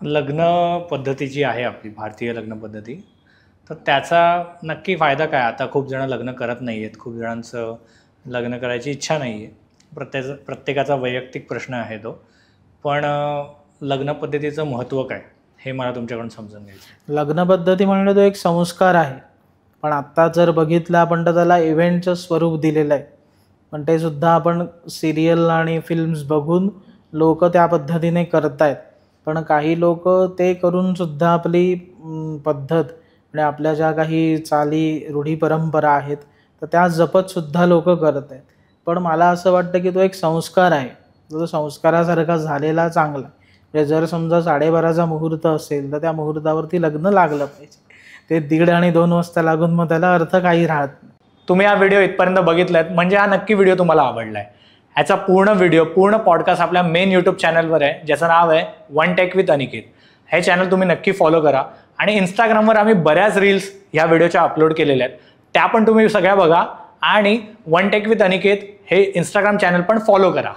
लग्न पद्धती जी आहे आपली भारतीय लग्न पद्धती, तर त्याचा नक्की फायदा काय? आता खूप जण लग्न करत नाही आहेत, खूप जणांचं लग्न करायची इच्छा नाही आहे. प्रत्येकाचा वैयक्तिक प्रश्न आहे तो. पण लग्न पद्धतीचं महत्त्व काय, हे मला तुमच्याकडून समजून घ्यायचं. लग्न पद्धती म्हणजे तो एक संस्कार आहे, पण आत्ता जर बघितलं आपण तर त्याला इव्हेंटचं स्वरूप दिलेलं आहे. पण ते सुद्धा आपण सिरियल आणि फिल्म्स बघून लोक त्या पद्धतीने करत आहेत. पण काही लोक ते करून सुद्धा आपली पद्धत म्हणजे आपल्या ज्या काही चाली रूढी परंपरा आहेत तर त्या जपत सुद्धा लोक करत आहेत. पण मला असं वाटतं की तो एक संस्कार आहे, जो संस्कारासारखा झालेला चांगला. म्हणजे जर समजा 12:30चा मुहूर्त असेल तर त्या मुहूर्तावरती लग्न लागलं पाहिजे. ते 1:30 आणि 2 वाजता लागून मग त्याला अर्थ काही राहत नाही. तुम्ही हा व्हिडिओ इथपर्यंत बघितलात म्हणजे हा नक्की व्हिडिओ तुम्हाला आवडला आहे. ह्याचा पूर्ण व्हिडिओ, पूर्ण पॉडकास्ट आपल्या मेन यूट्यूब चॅनलवर आहे, ज्याचं नाव आहे वन टेक विथ अनिकेत. हे चॅनल तुम्ही नक्की फॉलो करा. आणि इंस्टाग्रामवर आम्ही बऱ्याच रील्स ह्या व्हिडिओच्या अपलोड केलेल्या आहेत, त्या पण तुम्ही सगळ्या बघा. आणि वन टेक विथ अनिकेत हे इंस्टाग्राम चॅनल पण फॉलो करा.